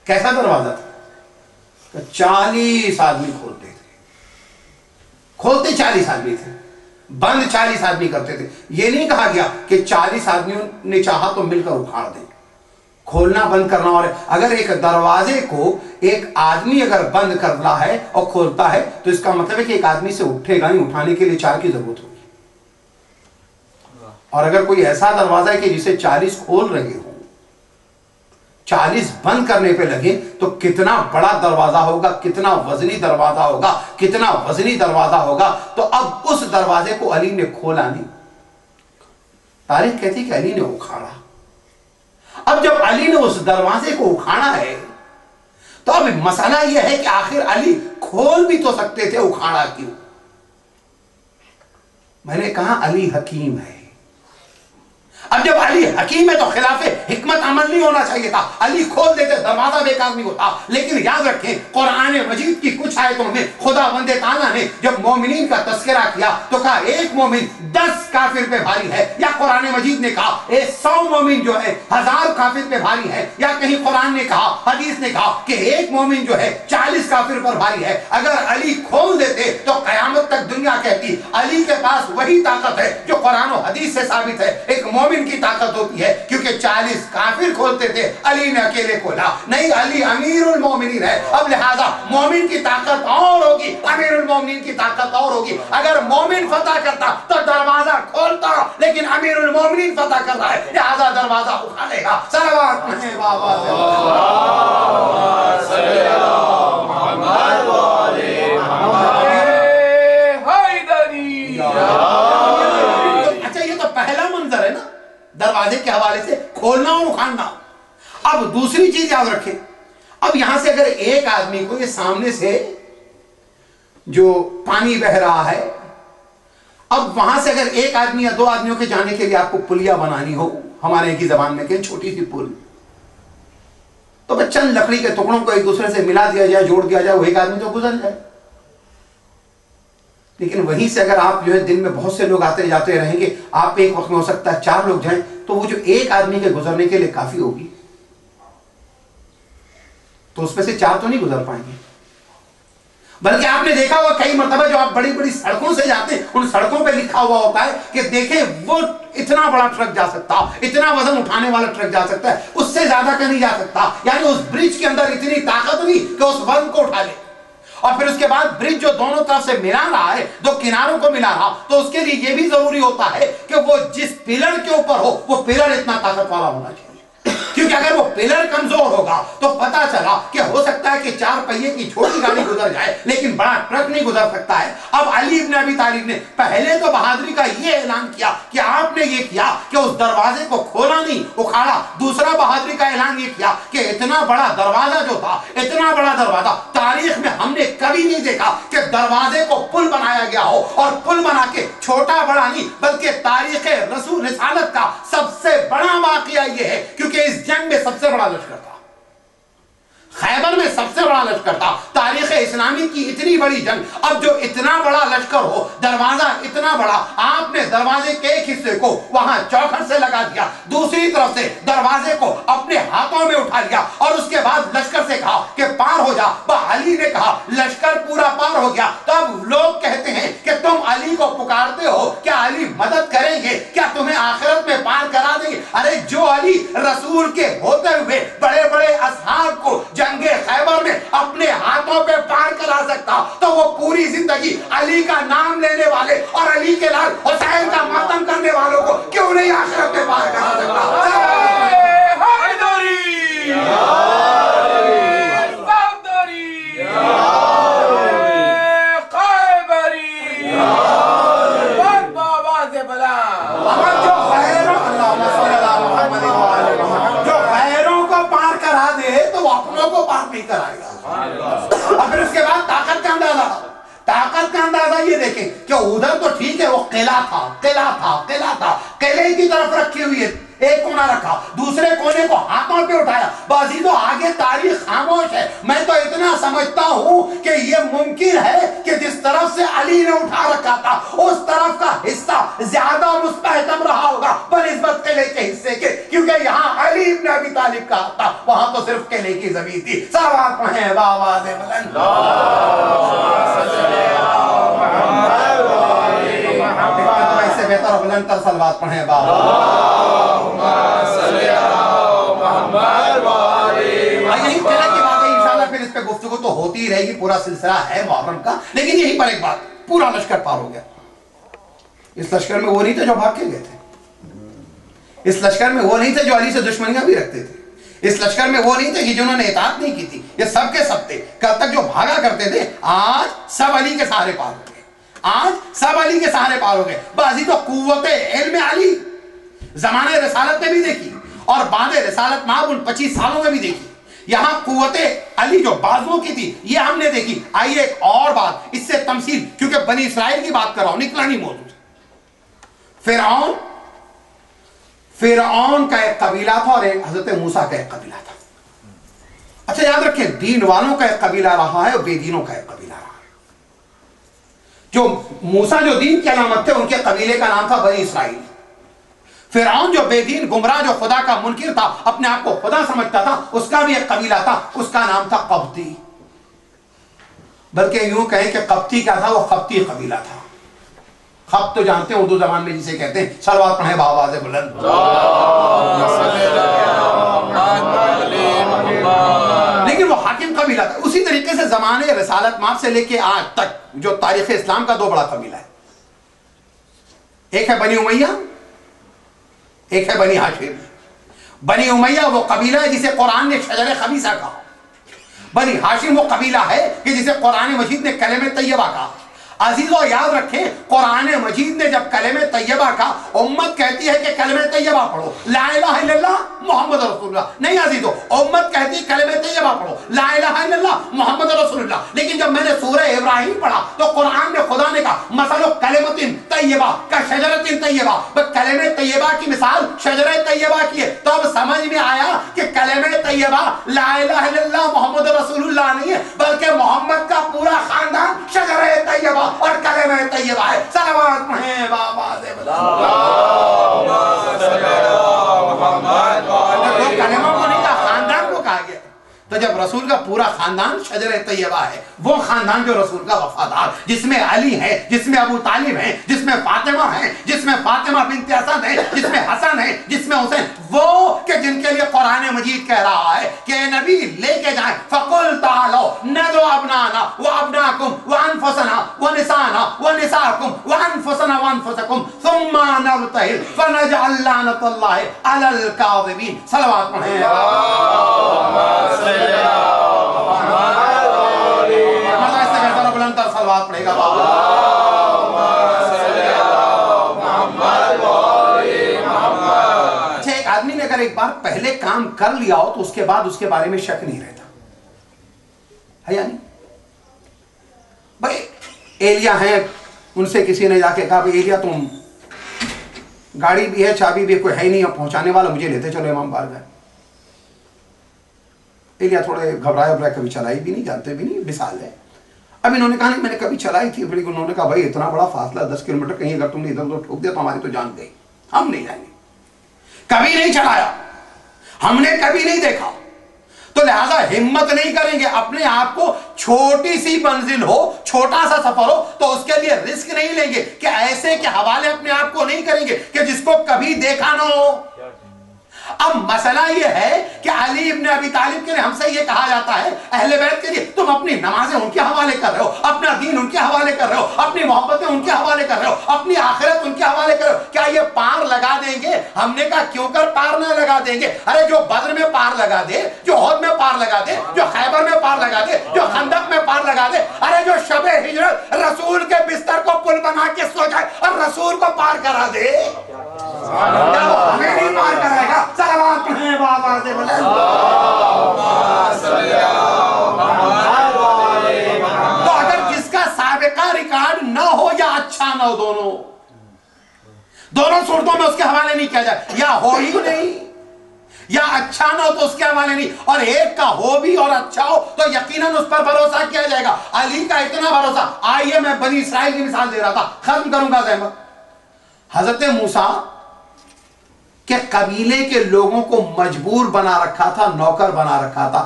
کیسا دروازہ تھا، 40 آدمی کھولتے 40 آدمی تھے، بند 40 آدمی کرتے تھے۔ یہ نہیں کہا گیا کہ 40 آدمیوں نے چاہا تو مل کر اکھاڑ دیں، کھولنا بند کرنا۔ اور اگر ایک دروازے کو ایک آدمی اگر بند کر رہا ہے اور کھولتا ہے تو اس کا مطلب ہے کہ ایک آدمی سے اٹھے گا ہی، اٹھانے کے لیے 4 کی ضرورت ہوگی۔ اور اگر کوئی ایسا دروازہ ہے کہ جسے 40 کھول رہے ہوں، 40 بند کرنے پہ لگے تو کتنا بڑا دروازہ ہوگا، کتنا وزنی دروازہ ہوگا۔ تو اب اس دروازے کو علی نے کھولا نہیں، تاریخ کہتی کہ علی نے اکھاڑا۔ اب جب علی نے اس دروازے کو اکھاڑا ہے تو اب مسئلہ یہ ہے کہ آخر علی کھول بھی تو سکتے تھے، اکھاڑا کیوں؟ میں نے کہا علی حکیم ہے۔ اب جب علی حکیم ہے تو خلاف حکمت عمل نہیں ہونا چاہیے تھا، علی کھول دیتے دروازہ بیکار نہیں ہوتا۔ لیکن یاد رکھیں قرآن مجید کی کچھ آیتوں میں خدا بند تعالیٰ نے جب مومنین کا تذکرہ کیا تو کہا ایک مومن 10 کافر پہ بھاری ہے، یا قرآن مجید نے کہا 100 مومن جو ہے 1000 کافر پہ بھاری ہے، یا کہیں قرآن نے کہا، حدیث نے کہا کہ ایک مومن جو ہے 40 کافر پر بھاری ہے۔ اگر علی کھول دیتے تو قیامت تک دنیا کہتی علی کے پاس وہی طاقت ہے جو قرآن و حدیث سے ثابت ہے۔ ایک مومن کی طاقت ہوتی ہے کیونکہ 40 کافر کھولتے تھے، علی نے اکیلے کھولا نہیں، علی امیر المومنین ہے۔ اب لہذا مومن کی طاقت اور ہوگی، امیر المومنین کی طاقت اور ہوگی۔ اگر مومن فتح کرتا تو دروازہ کھولتا، لیکن امیر المومنین فتح کر رہا ہے لہذا دروازہ اکھاڑے گا۔ صلوات پڑھیں بابا دروازے کے حوالے سے کھولنا اور اکھاڑنا۔ اب دوسری چیز یاد رکھیں، اب یہاں سے اگر ایک آدمی کو یہ سامنے سے جو پانی بہ رہا ہے، اب وہاں سے اگر ایک آدمی یا 2 آدمیوں کے جانے کے لیے آپ کو پلیا بنانی ہو، ہمارے کی زبان میں کہ چھوٹی سی پل، تو بس چند لکڑی کے ٹکڑوں کو ایک دوسرے سے ملا دیا جائے، جوڑ دیا جائے، وہ ایک آدمی تو گزر جائے۔ لیکن وہیں سے اگر آپ جو ہے دن میں بہت سے لوگ آتے جاتے رہیں گے، آپ ایک وقت میں ہو سکتا ہے 4 لوگ جائیں، تو وہ جو ایک آدمی کے گزرنے کے لیے کافی ہوگی، تو اس میں سے 4 تو نہیں گزر پائیں گے۔ بلکہ آپ نے دیکھا ہوا کئی مرتبہ جو آپ بڑی بڑی سڑکوں سے جاتے ہیں، ان سڑکوں پہ لکھا ہوا ہوتا ہے کہ دیکھیں وہ اتنا بڑا ٹرک جا سکتا، اتنا وزن اٹھانے والا ٹرک جا سکتا ہے، اس سے زیادہ کا نہیں جا سکتا۔ یعنی اس برج کے اندر اتنی طاقت نہیں کہ اس وزن کو اٹھا لے۔ اور پھر اس کے بعد برج جو دونوں طرف سے ملا رہا ہے، 2 کناروں کو ملا رہا، تو اس کے لیے یہ بھی ضروری ہوتا ہے کہ وہ جس پلر کے اوپر ہو وہ پلر اتنا طاقت والا ہونا چاہیے، کیونکہ اگر وہ پلر کمزور ہوگا تو پتا چلا کہ ہو سکتا ہے کہ 4 پہیے کی چھوٹی گاڑی گزر جائے لیکن بڑا ٹرک نہیں گزر سکتا ہے۔ اب علی ابن ابی طالب نے پہلے تو بہادری کا یہ اعلان کیا کہ آپ نے یہ کیا کہ اس دروازے کو کھولا نہیں، اکھاڑا۔ دوسرا بہادری کا اعلان یہ کیا کہ اتنا بڑا دروازہ جو تھا، اتنا بڑا دروازہ تاریخ میں ہم نے کبھی نہیں دیکھا کہ دروازے کو پل بنایا گیا ہو، اور پل بنا کے چھوٹا بڑا نہیں بلکہ تاریخ رسول رسالت کا سب سے بڑا واقعہ یہ ہے، کیونکہ اس جنگ میں سب سے بڑا لشکر تھا، خیبر میں سب سے بڑا لشکر تھا، تاریخ اسلامی کی اتنی بڑی جنگ۔ اب جو اتنا بڑا لشکر ہو، دروازہ اتنا بڑا، آپ نے دروازے کے ایک حصے کو وہاں چوکھٹ سے لگا دیا، دوسری طرف سے دروازے کو اپنے ہاتھوں میں اٹھا لیا، اور اس کے بعد لشکر سے کہا کہ پار ہو جا۔ علی نے کہا لشکر پورا پار ہو گیا، تو اب لوگ کہتے ہیں کہ تم علی کو پکارتے ہو، کیا علی مدد کریں گے؟ کیا تمہیں آخرت میں پار کرا دیں گے؟ ارے جو علی رسول کے ہوتے ہوئے بڑے بڑے اصحاب کو جنگ خیبر میں اپنے ہاتھوں پہ پار کرا سکتا سکتا تو وہ پوری زندگی علی کا نام لینے والے اور علی کے لال حسین کا ماتم کرنے والوں کو کیوں نہیں آخرت میں پار کرا سکتا؟ کو پار نہیں کرائے گا۔ اور پھر اس کے بعد طاقت کا اندازہ یہ دیکھیں کہ ادھر تو ٹھیک ہے وہ قلعہ تھا، قلعے کی طرف رکھی ہوئی ہے، ایک کونا رکھا، دوسرے کونے کو ہاتھوں پہ اٹھایا۔ بازی تو آگے تاریخ خاموش ہے۔ میں تو اتنا سمجھتا ہوں کہ یہ ممکن ہے کہ جس طرف سے علی نے اٹھا رکھا تھا اس طرف کا حصہ زیادہ مستحکم رہا ہوگا بنسبت قلعے کے حصے کے، کیونکہ یہاں علی ابن ابی طالب کا تھا، وہاں تو صرف قلعے کی زمین تھی۔ صلوات پڑھیں بآواز بلند، اس سے بہتر اور بلند تر صلوات پڑھیں یہی قلعہ کی بات ہے۔ انشاءاللہ پھر اس پہ گفتگو تو ہوتی ہی رہے گی، پورا سلسلہ ہے محرم کا، لیکن یہی پر ایک بات، پورا لشکر پار ہو گیا۔ اس لشکر میں وہ نہیں تھے جو بھاگ کے گئے تھے، اس لشکر میں وہ نہیں تھے جو علی سے دشمنیاں بھی رکھتے تھے، اس لشکر میں وہ نہیں تھے کہ جنہوں نے اطاعت نہیں کی تھی، یہ سب کے سب تھے۔ کل تک جو بھاگا کرتے تھے آج سب علی کے سہارے پار ہو گئے، آج سب علی کے سہارے پار ہو گئے۔ بازی تو قوت علم علی زمانے رسالت میں بھی دیکھی اور بعد رسالت ماب ان 25 سالوں میں بھی دیکھی۔ یہاں قوت علی جو بازوؤں کی تھی یہ ہم نے دیکھی۔ آئیے ایک اور بات اس سے تمثیل، کیونکہ بنی اسرائیل کی بات کر رہا ہوں، نکلا نہیں موضوع۔ فرعون کا ایک قبیلہ تھا اور ایک حضرت موسیٰ کا ایک قبیلہ تھا۔ اچھا یاد رکھیں، دین والوں کا ایک قبیلہ رہا ہے اور بے دینوں کا ایک قبیلہ رہا ہے۔ جو موسیٰ جو دین کی علامت تھے ان کے قبیلے کا نام تھا بنی اسرائیل۔ فرعون جو بے دین گمراہ جو خدا کا منکر تھا، اپنے آپ کو خدا سمجھتا تھا، اس کا بھی ایک قبیلہ تھا، اس کا نام تھا قبطی۔ بلکہ یوں کہیں کہ قبطی کیا تھا، وہ قبطی قبیلہ تھا۔ خط تو جانتے ہیں اردو زبان میں جسے کہتے ہیں، صلوات پڑھیں بآواز بلند۔ لیکن وہ حاکم قبیلہ تھا۔ اسی طریقے سے زمانے رسالت ماب سے لے کے آج تک جو تاریخ اسلام کا دو بڑا قبیلہ ہے، ایک ہے بنی امیہ، ایک ہے بنی ہاشم۔ بنی امیہ وہ قبیلہ ہے جسے قرآن نے شجر خبیثہ کہا، بنی ہاشم وہ قبیلہ ہے کہ جسے قرآن مجید نے کلمہ طیبہ کہا۔ عزیزو یاد رکھیں، قرآن مجید نے جب کلمہ طیبہ کا، امت کہتی ہے کہ کلمہ طیبہ پڑھو، لا الہ الا اللہ محمد رسول اللہ، نہیں عزیزو، امت کہتی ہے کلمہ طیبہ پڑھو، لا الہ الا اللہ محمد رسول اللہ۔ لیکن جب میں نے سورہ ابراہیم پڑھا تو قرآن میں خدا نے کہا مثل کلمۃ طیبہ کا شجرۃ طیبہ، کلمہ طیبہ کی مثال شجرہ طیبہ کی ہے۔ تو اب سمجھ میں آیا کہ کلمہ طیبہ لا الہ الا اللہ محمد رسول اللہ نہیں ہے، بلکہ محمد کا پورا خاندان شجرہ طیبہ اور کلمہ طیبہ ہے۔ صلوات پڑھیں بآواز بلند۔ کلمہ کو نہیں کہا، خاندان کو کہا گیا۔ تو جب رسول کا پورا خاندان شجر طیبہ ہے، وہ خاندان جو رسول کا وفادار، جس میں علی ہے، جس میں ابو طالب ہے، جس میں فاطمہ ہے، جس میں فاطمہ بنت اسد ہے، جس میں حسن ہے، جس میں حسین، وہ کہ جن کے لیے قرآن مجید کہہ رہا ہے کہ اے نبی لے کے جائیں، فَقُلْ تَعَالَوْا نَدْعُ أَبْنَاءَنَا وَأَبْنَاءَكُمْ وَأَنفُسَنَا وَنِسَاءَنَا وَنِسَاءَكُمْ وَأَنفُسَنَا وَأَنفُسَكُمْ ثُمَّ نَبْتَهِلْ فَنَجْعَلْ لَعْنَةَ اللَّهِ عَلَى الْكَاذِبِينَ۔ صلوات پڑھیں گا اچھا، ایک آدمی نے اگر ایک بار پہلے کام کر لیا ہو تو اس کے بعد اس کے بارے میں شک نہیں رہتا ہے، یعنی بھائی ایلیا ہیں، ان سے کسی نے جا کے کہا بھائی ایلیا تم گاڑی بھی ہے، چابی بھی کوئی ہے نہیں، اب پہنچانے والا مجھے لیتے چلو امام بارگاہ۔ ایلیا تھوڑے گھبرائے ابرائے، کبھی چلائی بھی نہیں، جانتے بھی نہیں، مثال ہے۔ اب انہوں نے کہا نہیں میں نے کبھی چلائی تھی، بڑی انہوں نے کہا بھائی اتنا بڑا فاصلہ 10 کلومیٹر، کہیں اگر تم نے ادھر ادھر ٹھوک دیا تو ہماری تو جان گئی، ہم نہیں جائیں گے، کبھی نہیں چلایا، ہم نے کبھی نہیں دیکھا، تو لہذا ہمت نہیں کریں گے۔ اپنے آپ کو چھوٹی سی منزل ہو، چھوٹا سا سفر ہو تو اس کے لیے رسک نہیں لیں گے کہ ایسے کے حوالے اپنے آپ کو نہیں کریں گے کہ جس کو کبھی دیکھا نہ ہو۔ اب مسئلہ یہ ہے کہ علی ابن ابی طالب کے لیے ہم سے یہ کہا جاتا ہے اہل بیت کے لیے تم اپنی نمازیں ان کے حوالے کر رہے ہو، اپنا دین ان کے حوالے کر رہے ہو، اپنی محبتیں ان کے حوالے کر رہے ہو، اپنی آخرت ان کے حوالے کر رہے ہو، کیا یہ پار لگا دیں گے؟ ہم نے کہا کیوں کر پار نہ لگا دیں گے؟ ارے جو بدر میں پار لگا دے، جو احد میں پار لگا دے، جو خیبر میں پار لگا دے، جو خندق میں پار لگا دے، ارے جو شب ہجرت رسول کے بستر کو پل بنا کے سو جائے اور رسول کو پار کرا دے، کیا وہ ہمیں نہیں پار کرائے گا؟ صلوات پڑھیں بابا سے بلند۔ تو اگر جس کا سابقہ ریکارڈ نہ ہو یا اچھا نہ ہو، دونوں صورتوں میں اس کے حوالے نہیں کیا جائے، یا ہو ہی نہیں یا اچھا نہ ہو تو اس کے حوالے نہیں، اور ایک کا ہو بھی اور اچھا ہو تو یقیناً اس پر بھروسہ کیا جائے گا۔ علی کا اتنا بھروسہ، آئیے میں بنی اسرائیل کی مثال دے رہا تھا، ختم کروں گا زحمت۔ حضرت موسیٰ کہ قبیلے کے لوگوں کو مجبور بنا رکھا تھا، نوکر بنا رکھا تھا۔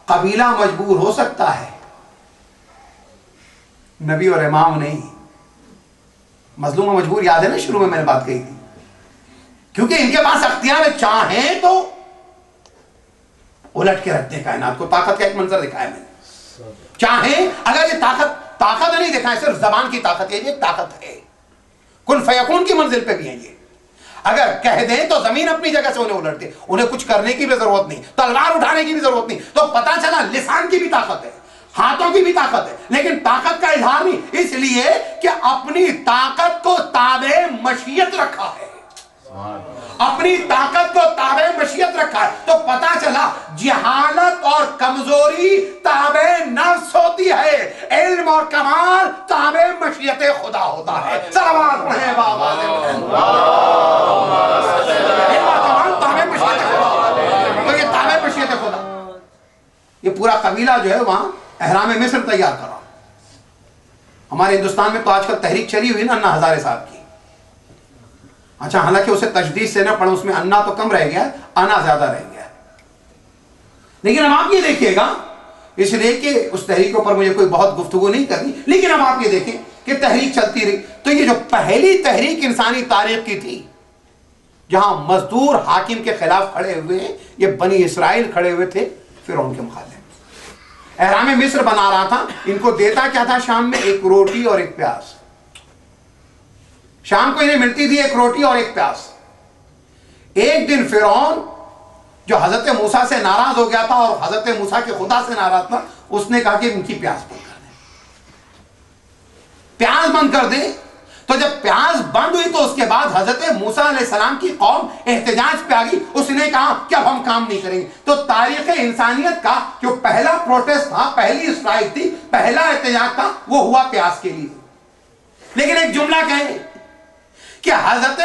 قبیلہ مجبور ہو سکتا ہے، نبی اور امام نہیں۔ مظلوم و مجبور یاد ہے نا، شروع میں نے بات کہی تھی، کیونکہ ان کے پاس اختیار ہے، چاہیں تو الٹ کے رکھ دیں کائنات کو۔ طاقت کا ایک منظر دکھایا میں نے، چاہیں اگر یہ طاقت نہیں دکھائے، صرف زبان کی طاقت ہے، یہ ایک طاقت ہے، کن فیکون کی منزل پہ بھی ہیں یہ۔ اگر کہہ دیں تو زمین اپنی جگہ سے انہیں الٹ دے، انہیں کچھ کرنے کی بھی ضرورت نہیں، تلوار اٹھانے کی بھی ضرورت نہیں۔ تو پتا چلا لسان کی بھی طاقت ہے، ہاتھوں کی بھی طاقت ہے، لیکن طاقت کا اظہار نہیں، اس لیے کہ اپنی طاقت کو تابع مشیت رکھا ہے، اپنی طاقت کو تابع مشیت رکھا ہے۔ تو پتا چلا جہالت اور کمزوری تابع نفس ہوتی ہے، علم اور کمال تابع مشیت خدا ہوتا ہے۔ صلوات پڑھیں بابا سے بلند۔ علم اور کمال تابع مشیت خدا، تو یہ تابع مشیت خدا۔ یہ پورا قبیلہ جو ہے وہاں احرام مصر تیار کرا۔ ہمارے ہندوستان میں تو آج کل تحریک چلی ہوئی نا انا ہزارے صاحب کی، اچھا حالانکہ اسے تجدید سے نہ پڑھیں، اس میں انا تو کم رہ گیا، انا زیادہ رہ گیا، لیکن اب آپ یہ دیکھیے گا، اس لیے کہ اس تحریکوں پر مجھے کوئی بہت گفتگو نہیں کرنی، لیکن اب آپ یہ دیکھیں کہ تحریک چلتی رہی۔ تو یہ جو پہلی تحریک انسانی تاریخ کی تھی، جہاں مزدور حاکم کے خلاف کھڑے ہوئے ہیں، یہ بنی اسرائیل کھڑے ہوئے تھے فرعون کے مخالف۔ احرام مصر بنا رہا تھا، ان کو دیتا کیا تھا شام میں؟ ایک روٹی اور ایک پیاز۔ شام کو انہیں ملتی تھی ایک روٹی اور ایک پیاز۔ ایک دن فرعون جو حضرت موسیٰ سے ناراض ہو گیا تھا اور حضرت موسیٰ کے خدا سے ناراض تھا، اس نے کہا کہ ان کی پیاز بند کر دیں، پیاز بند کر دیں۔ تو جب پیاز بند ہوئی تو اس کے بعد حضرت موسیٰ علیہ السلام کی قوم احتجاج پہ آ گئی، اس نے کہا کہ اب ہم کام نہیں کریں گے۔ تو تاریخ انسانیت کا جو پہلا پروٹیسٹ تھا، پہلی اسٹرائک تھی، پہلا احتجاج تھا، وہ ہوا پیاز کے لیے۔ لیکن ایک جملہ کہیں کہ حضرت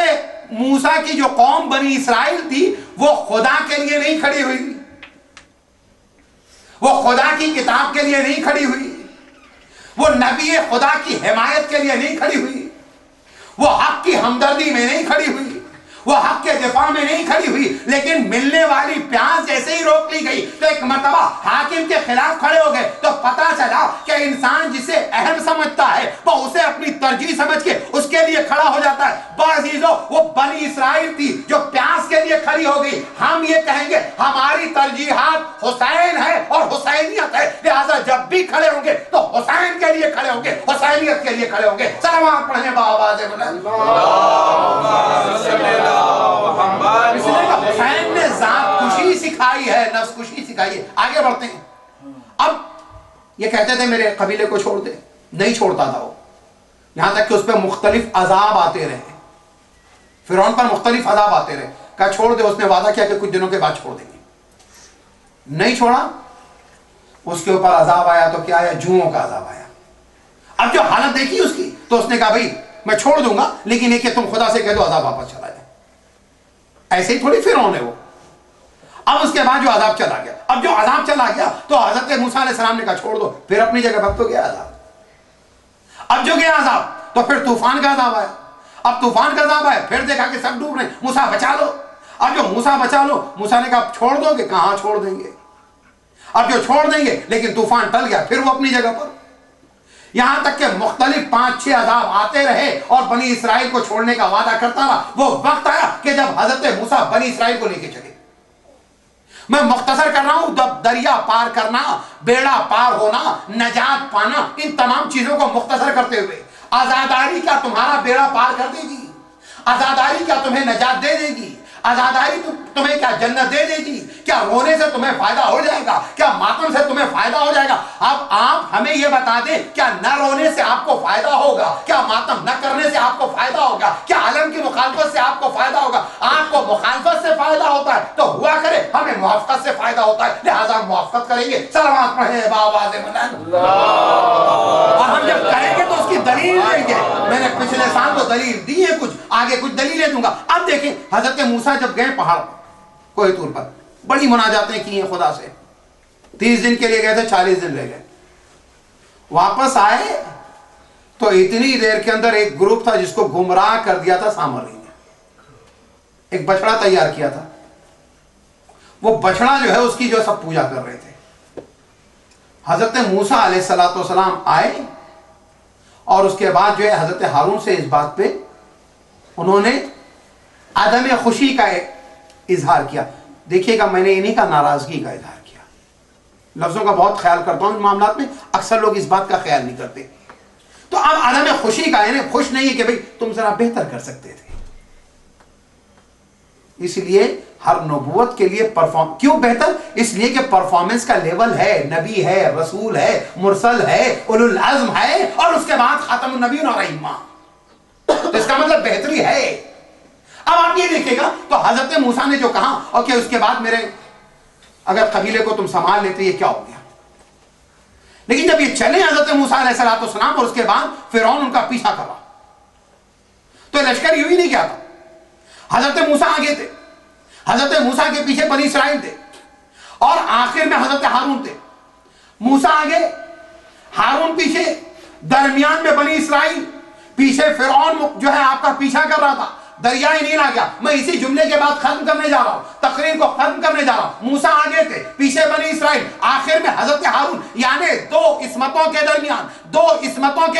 موسیٰ کی جو قوم بنی اسرائیل تھی وہ خدا کے لیے نہیں کھڑی ہوئی، وہ خدا کی کتاب کے لیے نہیں کھڑی ہوئی، وہ نبی خدا کی حمایت کے لیے نہیں کھڑی ہوئی، وہ حق کی ہمدردی میں نہیں کھڑی ہوئی، وہ حق کے دفاع میں نہیں کھڑی ہوئی، لیکن ملنے والی پیاز جیسے ہی روک لی گئی تو ایک مرتبہ حاکم کے خلاف کھڑے ہو گئے۔ تو پتا چلا کہ انسان جسے اہم سمجھتا ہے وہ اسے اپنی ترجیح سمجھ کے اس کے لیے کھڑا ہو جاتا ہے۔ عزیزو، وہ بنی اسرائیل تھی جو پیاز کے لیے کھڑی ہو گئی۔ ہم یہ کہیں گے ہماری ترجیحات حسین ہے اور حسینیت ہے، لہذا جب بھی کھڑے ہوں گے تو حسین کے لیے کھڑے ہوں گے، حسینیت کے لیے کھڑے ہوں گے۔ صلوات پڑھیں بآواز بلند۔ اس لیے کہ حسین نے ذات کشی سکھائی ہے، نفس کشی سکھائی ہے۔ آگے بڑھتے ہیں۔ اب یہ کہتے تھے میرے قبیلے کو چھوڑ دے، نہیں چھوڑتا تھا وہ، یہاں تک کہ اس پہ مختلف عذاب آتے رہے، فرعون پر مختلف عذاب آتے رہے۔ کہا چھوڑ دے، اس نے وعدہ کیا کہ کچھ دنوں کے بعد چھوڑ دیں گے، نہیں چھوڑا، اس کے اوپر عذاب آیا تو کیا آیا؟ جوؤں کا عذاب آیا۔ اب جو حالت دیکھی اس کی تو اس نے کہا بھائی میں چھوڑ دوں گا، لیکن یہ کہ تم خدا سے کہہ دو عذاب واپس چلا جائے۔ ایسے ہی تھوڑی فرعون ہے وہ۔ اب اس کے بعد جو عذاب چلا گیا، اب جو عذاب چلا گیا تو حضرت موسیٰ علیہ السلام نے کہا چھوڑ دو، پھر اپنی جگہ بھگ تو گیا عذاب۔ اب جو گیا عذاب تو پھر طوفان کا عذاب آیا۔ اب طوفان کا عذاب آیا، پھر دیکھا کہ سب ڈوب رہے ہیں، موسیٰ بچا لو۔ اب جو موسیٰ بچا لو، موسیٰ نے کہا چھوڑ دو گے؟ کہاں چھوڑ دیں گے۔ اب جو چھوڑ دیں گے، لیکن طوفان ٹل گیا، پھر وہ اپنی جگہ پر، یہاں تک کہ مختلف 5-6 عذاب آتے رہے اور بنی اسرائیل کو چھوڑنے کا وعدہ کرتا رہا۔ وہ وقت آیا کہ جب حضرت موسیٰ بنی اسرائیل کو لے کے چلے، میں مختصر کر رہا ہوں، دریا پار کرنا، بیڑا پار ہونا، نجات پانا، ان تمام چیزوں کو مختصر کرتے ہوئے آزاداری کیا تمہارا بیڑا پار کر دے گی؟ آزاداری کیا تمہیں نجات دے دے گی؟ آزاداری تمہیں کیا جنت دے دے گی؟ کیا رونے سے تمہیں فائدہ ہو جائے گا؟ کیا ماتم سے تمہیں فائدہ ہو جائے گا؟ اب آپ ہمیں یہ بتا دیں، کیا نہ رونے سے آپ کو فائدہ ہوگا؟ کیا ماتم نہ کرنے سے آپ کو فائدہ ہوگا؟ کیا عالم کی مخالفت سے آپ کو فائدہ ہوگا؟ آپ کو مخالفت سے فائدہ ہوتا ہے تو ہوا کرے، ہمیں موافقت سے فائدہ ہوتا ہے لہذا ہم موافقت کریں گے۔ صلوات پڑھیں بآواز بلند، اور ہم جب کریں گے تو اس کی دلیل دیں گے۔ میں نے پچھلے سال تو دلیل دی ہے، کچھ آگے کچھ دلیلیں دوں گا۔ اب دیکھیں حضرت موسیٰ جب گئے پہاڑ کوہ طور پر، بڑی مناجاتیں کی ہیں خدا سے، 30 دن کے لیے گئے تھے، 40 دن رہ گئے، واپس آئے تو اتنی دیر کے اندر ایک گروپ تھا جس کو گمراہ کر دیا تھا سامری نے، ایک بچڑا تیار کیا تھا، وہ بچڑا جو ہے اس کی جو سب پوجا کر رہے تھے۔ حضرت موسیٰ علیہ السلام آئے اور اس کے بعد جو ہے حضرت ہارون سے اس بات پہ انہوں نے عدم خوشی کا اظہار کیا۔ دیکھیے گا میں نے انہی کا ناراضگی کا اظہار کیا، لفظوں کا بہت خیال کرتا ہوں ان معاملات میں، اکثر لوگ اس بات کا خیال نہیں کرتے۔ تو اب عدم خوشی کا یعنی خوش نہیں ہے کہ بھئی تم ذرا بہتر کر سکتے تھے، اس لیے ہر نبوت کے لیے کیوں بہتر؟ اس لیے کہ پرفارمنس کا لیول ہے، نبی ہے، رسول ہے، مرسل ہے، اولو العزم ہے، اور اس کے بعد خاتم النبیین اور ائمہ، تو اس کا مطلب بہتری ہے۔ اب آپ یہ دیکھیں گا تو حضرت موسیٰ نے جو کہا اور کہ اس کے بعد میرے اگر قبیلے کو تم سنبھال لیتے یہ کیا ہو گیا، لیکن جب یہ چلے حضرت موسیٰ علیہ السلام اور اس کے بعد فرعون ان کا پیچھا کرا تو لشکر یوں ہی نہیں کیا تھا، حضرت موسیٰ آگے تھے، حضرت موسیٰ کے پیچھے بنی اسرائیل تھے، اور آخر میں حضرت ہارون تھے، موسیٰ آگے، ہارون پیچھے، درمیان میں بنی اسرائیل، پیچھے فرعون جو ہے آپ کا پیچھا کر رہا تھا، دریائے نیل آ گیا۔ میں اسی جملے کے بعد ختم کرنے جا رہا ہوں، تقریر کو ختم کرنے جا رہا ہوں۔ موسیٰ آگے تھے، پیچھے بنی اسرائیل، آخر میں حضرت ہارون، یعنی دو عصمتوں کے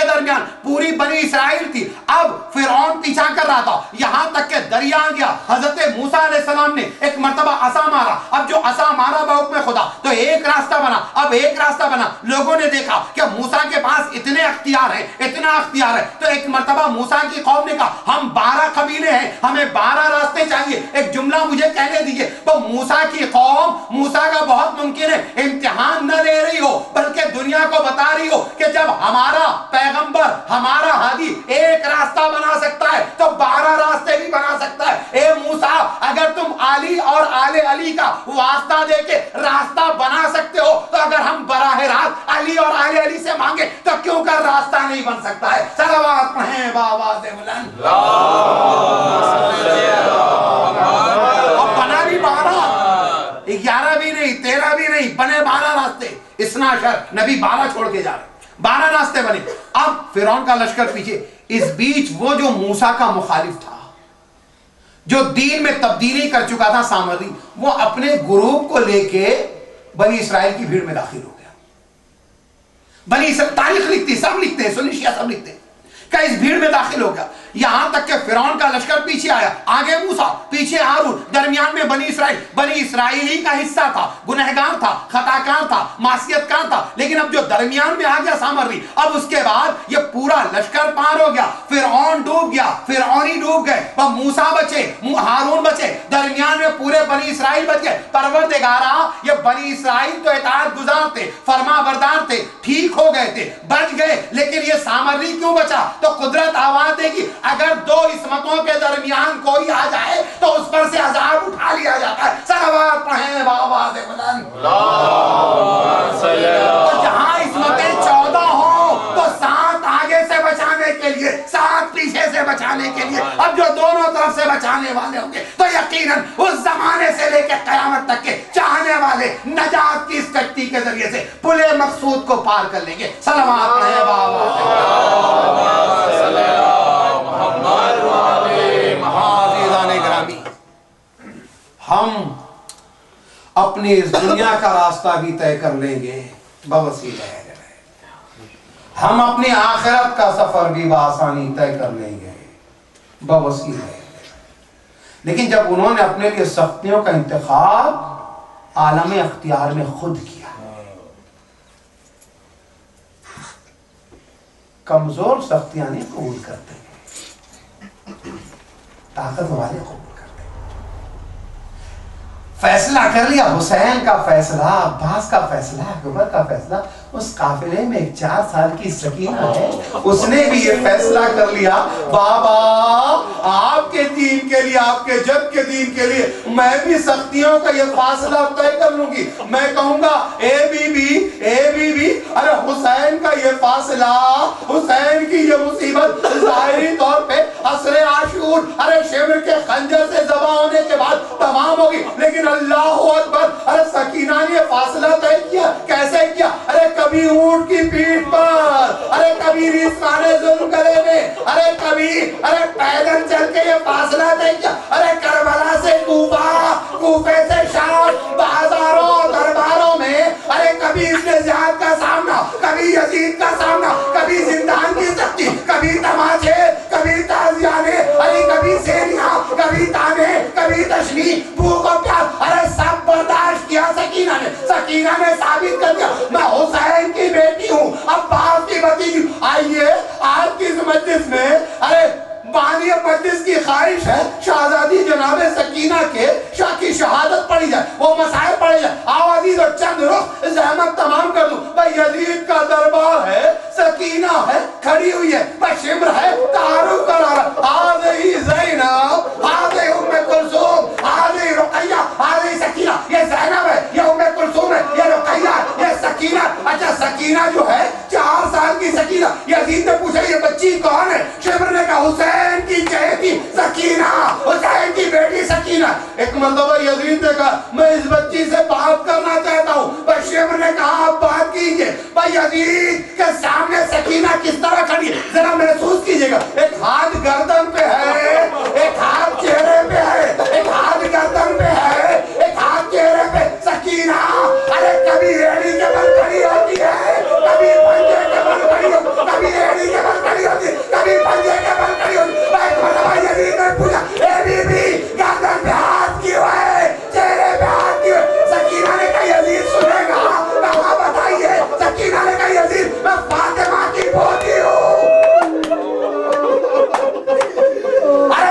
درمیان پوری بنی اسرائیل تھی۔ اب فرعون پیچھا کر رہا تھا، یہاں تک کہ دریا آ گیا، حضرت موسیٰ علیہ السلام نے ایک مرتبہ عصا مارا، اب جو عصا مارا بحکم خدا تو ایک راستہ بنا، اب ایک راستہ بنا، لوگوں نے دیکھا کہ موسیٰ کے پاس اتنے اختیار ہیں، اتنا اختیار ہے، تو ایک مرتبہ موسیٰ کی قوم نے کہا ہم 12 قبیلے ہیں، ہمیں 12 راستے چاہیے، ایک جملہ مجھے کہنے دیجئے۔ تو موسیٰ کی قوم، موسیٰ کا بہت ممکن ہے امتحان نہ لے رہی ہو بلکہ دنیا کو بتا رہی ہو کہ جب ہمارا پیغمبر، ہمارا ہادی ایک راستہ بنا سکتا ہے تو 12 راستے بھی بنا سکتا ہے۔ اے موسیٰ، اگر تم علی اور آل علی کا واسطہ دے کے راستہ بنا سکتے ہو تو اگر ہم براہ راست علی اور آل علی سے مانگے تو کیوں کر راستہ نہیں بن سکتا ہے؟ صلوات پڑھیں بآواز بلند۔ اور بنا بھی 12، 11 بھی نہیں، 13 بھی نہیں، بنے 12 راستے، اسنا عشر، نبی 12 چھوڑ کے جا رہے، 12 راستے بنے۔ اب فرعون کا لشکر پیچھے، اس بیچ وہ جو موسیٰ کا مخالف تھا، جو دین میں تبدیلی کر چکا تھا سامری، وہ اپنے گروپ کو لے کے بنی اسرائیل کی بھیڑ میں داخل ہو گیا۔ بنی اسرائیل تاریخ لکھتے، سب لکھتے ہیں، سنی شیعہ سب لکھتے ہیں کہ اس بھیڑ میں داخل ہو گیا، یہاں تک کہ فرعون کا لشکر پیچھے آیا، آگے موسیٰ، پیچھے ہارون، درمیان میں بنی اسرائیل۔ بنی اسرائیل ہی کا حصہ تھا، گنہگار تھا، خطاکار تھا، معصیت کار تھا، لیکن اب جو درمیان میں آ گیا سامری، اب اس کے بعد یہ پورا لشکر پار ہو گیا، فرعون ڈوب گیا، فرعونی ڈوب گئے، اور موسیٰ بچے، ہارون بچے، درمیان میں پورے بنی اسرائیل بچ گئے۔ پروردگارا، یہ بنی اسرائیل تو اطاعت گزار تھے، فرما بردار تھے، ٹھیک ہو گئے تھے، بچ گئے، لیکن یہ سامری کیوں بچا؟ تو قدرت آواز دے گی، اگر دو عصمتوں کے درمیان کوئی آ جائے تو اس پر سے عذاب اٹھا لیا جاتا ہے۔ صلوات پڑھیں بآواز بلند۔ تو جہاں عصمتیں 14 ہوں تو 7 آگے سے بچانے کے لیے، 7 پیچھے سے بچانے کے لیے، اب جو دونوں طرف سے بچانے والے ہوں گے تو یقیناً اس زمانے سے لے کے قیامت تک کے چاہنے والے نجات کی اس کشتی کے ذریعے سے پلے مقصود کو پار کر لیں گے۔ صلوات پڑھیں بآواز ہم اپنی اس دنیا کا راستہ بھی طے کر لیں گے بوسیلہ ہے، ہم اپنی آخرت کا سفر بھی بآسانی طے کر لیں گے بوسیلہ ہے، لیکن جب انہوں نے اپنے لیے سختیوں کا انتخاب عالم اختیار میں خود کیا. کمزور سختیاں نہیں قبول کرتے, طاقت والے قبول کرتے. فیصلہ کر لیا, حسین کا فیصلہ, عباس کا فیصلہ, اکبر کا فیصلہ. اس قافلے میں ایک 4 سال کی سکینہ ہے, اس نے بھی یہ فیصلہ کر لیا, بابا آپ کے دین کے لیے, آپ کے جد کے دین کے لیے میں بھی سختیوں کا یہ فاصلہ طے کر لوں گی. میں کہوں گا اے بی بی, ارے حسین کا یہ فاصلہ, حسین کی یہ مصیبت ظاہری طور پہ عصر عاشور, ارے شمر کے خنجر سے ذبح ہونے کے بعد تمام ہوگی, لیکن اللہ اکبر, ارے سکینہ نے فاصلہ طے کیا. کیسے کیا؟ ارے کبھی اونٹ کی پیٹھ پر, ارے کبھی ریسمانے ظلم کرے میں, ارے کبھی ارے پیدل چل کے یہ فاصلہ طے کیا. ارے کربلا سے کوفہ, کوفے سے شام, بازاروں درباروں میں, ارے کبھی ابن زیاد کا سامنا, کبھی یزید کا سامنا, کبھی زندان کی سختی, کبھی تماچے, کبھی تعزیانے, ارے کبھی سینیاں, کبھی تانے, کبھی تشنیع, بھوک و پیاس, ارے سب برداشت کیا سکینہ نے. سکینہ نے ثابت کر دیا میں حسین کی بیٹی ہوں, عباس کی بھتیجی. آئیے آج کی اس مجلس میں, ارے بانی مجلس کی خواہش ہے شہزادی جناب سکینہ کے شاہ کی شہادت پڑھی جائے, وہ مسائل پڑھی جائے. آو عزیز اور چند رخ زحمت تمام کر دوں. بھائی یزید کا دربار ہے, سکینہ ہے کھڑی ہوئی ہے, شمر ہے تعارف کرا رہا, آذی زینب, آذی ام کلثوم, آذی رقیہ, آذی سکینہ. یہ زینب ہے, یہ ام کلثوم ہے, یہ رقیہ ہے, یہ سکینہ. اچھا سکینہ جو ہے 4 سال کی سکینہ. یزید نے پوچھا یہ بچی کون ہے؟ شمر نے کہا حسین کی چہتی سکینہ, حسین کی بیٹی سکینہ. ایک مرتبہ یزید نے کہا میں اس بچی سے بات کرنا چاہتا ہوں. بھائی شمر نے کہا آپ بات کیجئے. بھائی یزید کے سامنے سکینہ کس طرح کھڑی ہے ذرا محسوس کیجئے گا. ایک ہاتھ گردن پہ ہے, ایک ہاتھ چہرے پہ ہے, ایک ہاتھ گردن پہ ہے, ایک ہاتھ چہرے پہ. سکینہ ارے کبھی ایڑی کے بل کھڑی ہوتی ہے, کبھی پنجے کے بل کھڑی ہوتی ہے, کبھی ایڑی کے بل کھڑی ہوتی ہے, کبھی پنجے کے بل کھڑی ہوتی ہے. ایک مرتبہ یزید نے پوچھا اے بی بی گردن پہ ہاتھ کیوں ہے, چہرے پہ ہاتھ کیوں ہے؟ سکینہ نے کہا یزید سنے گا, کہا بتائیے. سکینہ نے کہا یزید میں فاطمہ کی پوتی ہوں. ارے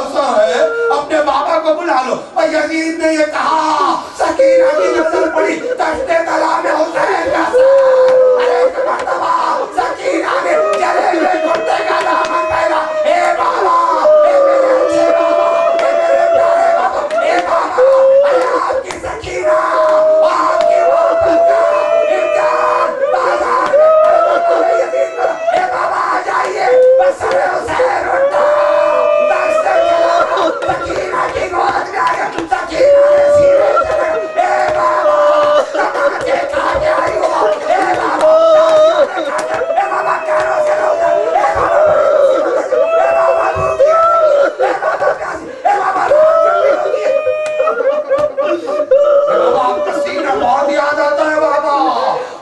کوثر ہے، اپنے بابا کو بلا لو۔ اور یزید نے یہ کہا، سکینہ کی نظر پڑی تشتے طلا میں حسین کا سر، ایک مرتبہ سکینہ نے چلے ہوئے کرتے کا دامن پہنا، اے بابا، اے میرے اچھے بابا، اے میرے پیارے بابا، اے بابا، اے آپ کی سکینہ، آپ کی محبت کا امتحان بازار میں یزید پر، اے بابا آ جائیے، بس سر حسین اٹھا، دشتے چلا، سکینہ کی گود میں آیا، سکینہ نے سینے سے لگا، اے بابا تماچے کھا کے آئی ہو، اے بابا اے بابا کانوں سے لو جا، اے بابا اے بابا بھوکی ہے، اے بابا پیاسی، اے بابا رات جلدی ہوتی ہے، اے بابا آپ کا سینہ بہت یاد آتا ہے بابا،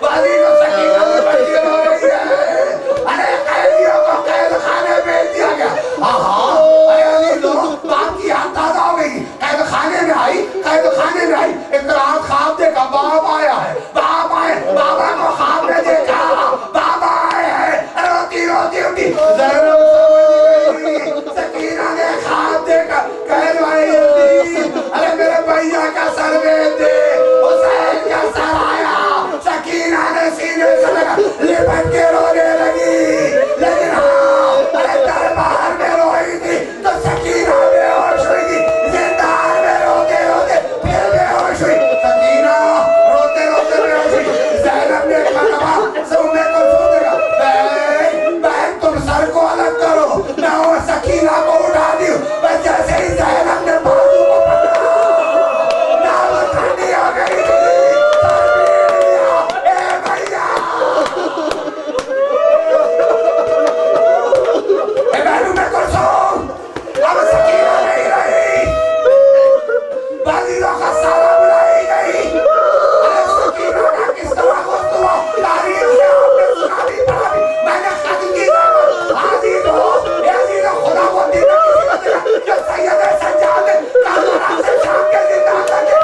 بازی کو سکینہ میں بچی ہو رہی ہے، ارے قیدیوں کو قید خانے بھیج دیا گیا، ارے عزیزو بات کی یاد تازہ ہو گئی، قید خانے میں آئی، قید خانے میں آئی، ایک رات خواب دیکھا، باپ آیا ہے، باپ آئے، بابا کو خواب میں دیکھا، بابا آئے ہیں، روتی روتی اٹھی، زینب سمجھ گئی، سکینہ نے خواب دیکھا، قید بھائی یزید، ارے میرے بھائیہ کا سر بیچ دے، حسین کا سر آیا، سکینہ نے سینے سے لگا، لپٹ کے رونے لگی، لیکن ہاں ارے دربار میں روئی تھی تو سکینہ بے ہوش ہوئی تھی، زندان میں روتے روتے پھر بے ہوش ہوئی، سکینہ روتے روتے بے ہوش ہوئی، زینب نے کہا سونے کو سو دے گا، بہن تم سر کو الگ کرو، میں وہ سکینہ کو اٹھا دی ہوں، بس جیسے ہی زینب نے بازو کو پکڑا ناو ٹھنڈی ہو گئی تھی، سر پیڑ لیا، اے بھائیہ اے بہنوں میں کلثوم، اب سکینہ نہیں رہی، بازیوں کا سارا بلائی گئی، ارے سکینہ کا کس طرح خود ہوا، تاریخ سے آپ نے سنا بھی پڑھا بھی، میں نے خط کی زحمت، عزیزو خدا کو دینا کسی کو دینا، جو سید سجاد کربلا سے شام کے زندان تک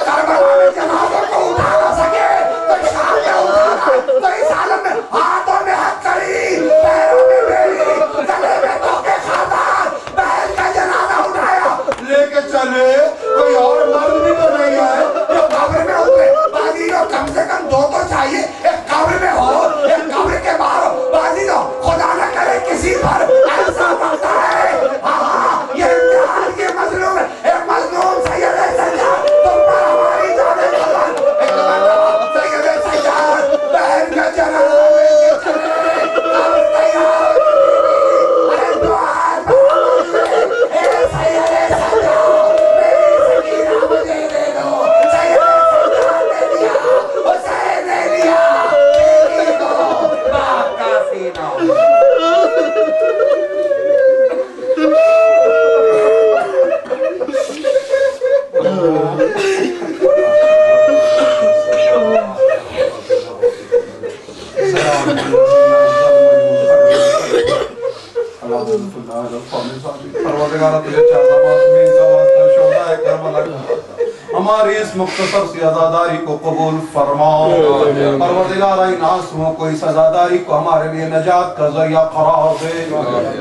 کربلا میں جنازوں کو اٹھا نہ سکے تو شام میں اٹھانا، تو اس عالم میں ہاتھوں میں ہتھ کڑی، پیروں میں بیڑی، گلے میں توقع خاطر، بہن کا جنازہ اٹھایا، لے کے چلے، کوئی اور مرد بھی تو نہیں ہے جو قبر میں اترے، بازیوں کم سے کم دو تو چاہیے، ایک قبر میں ہو، ایک قبر کے باہر ہو، بازیوں خدا نہ کرے کسی پر ایسا وقت ہے، یہ امتحان کے مظلوم ہے، ایک مظلوم سید سجاد تم پر ہماری جانیں قربان، ایک مرتبہ سید سجاد بہن کا جنازہ لے کے چلے، قبر تیار ہو چکی، ارے دعا اے سید سجاد میری سکینہ مجھے دے دو، سید سجاد نے دیا، حسین نے دیا، بیٹی کو باپ کا سینہ، ہماری اس مختصر سی عزاداری کو قبول فرماؤ، پروردگار ان آنسوؤں کو اس عزاداری کو ہمارے لیے نجات کا ذریعہ قرار دے،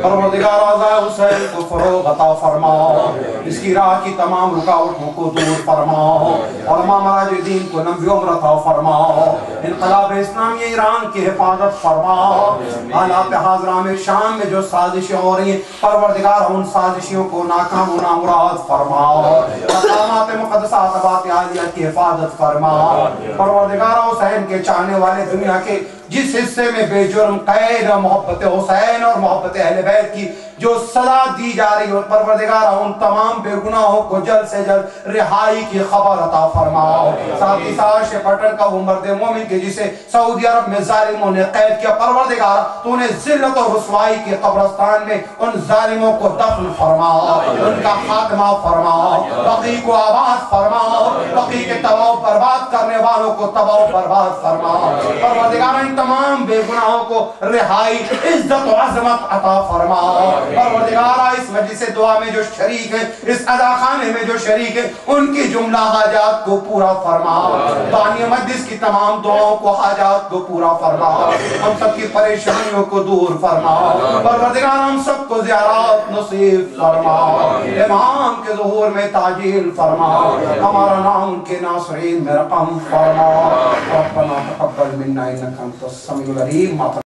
پروردگار آزائے حسین کو فروغ عطا فرماؤ، اس کی راہ کی تمام رکاوٹوں کو دور فرماؤ، علماء مراجدین کو نبی عمر عطا فرماؤ، انقلاب اسلامی ایران کی حفاظت فرماؤ، حالات حاضرہ میں شام میں جو سازشیں ہو رہی ہیں پروردگار ان سازشیوں کو ناکام و نامراد فرماؤ، مقامات مقدسات بات عالیہ کی حفاظت فرماؤ، پروردگار حسین کے چاہنے والے دنیا کے جس حصے میں بے جرم قید محبت حسین اور محبت اہل بیت کی جو سزا دی جا رہی ہو، پروردگار ان تمام بے گناہوں کو جلد سے جلد رہائی کی خبر عطا فرماؤ، ساتھ ہی ساش پٹن کا وہ مرد مومن کے جسے سعودی عرب میں ظالموں نے قید کیا، پروردگار تو نے ذلت و رسوائی کے قبرستان میں ان ظالموں کو دفن فرماؤ، ان کا خاتمہ فرماؤ، بقی کو آباد فرماؤ، بقی کے تباہ برباد کرنے والوں کو تباہ برباد فرماؤ، پروردگار ان ان تمام بے گناہوں کو رہائی عزت و عظمت عطا فرما پروردگارا اس مجلس دعا میں جو شریک ہیں اس ادا خانے میں جو شریک ہیں ان کی جملہ حاجات کو پورا فرما بانی مجلس کی تمام دعاؤں کو حاجات کو پورا فرما ہم سب کی پریشانیوں کو دور فرما پروردگار ہم سب کو زیارات نصیب فرما امام کے ظہور میں تعجیل فرما ہمارا نام کے ناصرین میں رقم فرما ربنا تقبل منا انک انت السمیع العلیم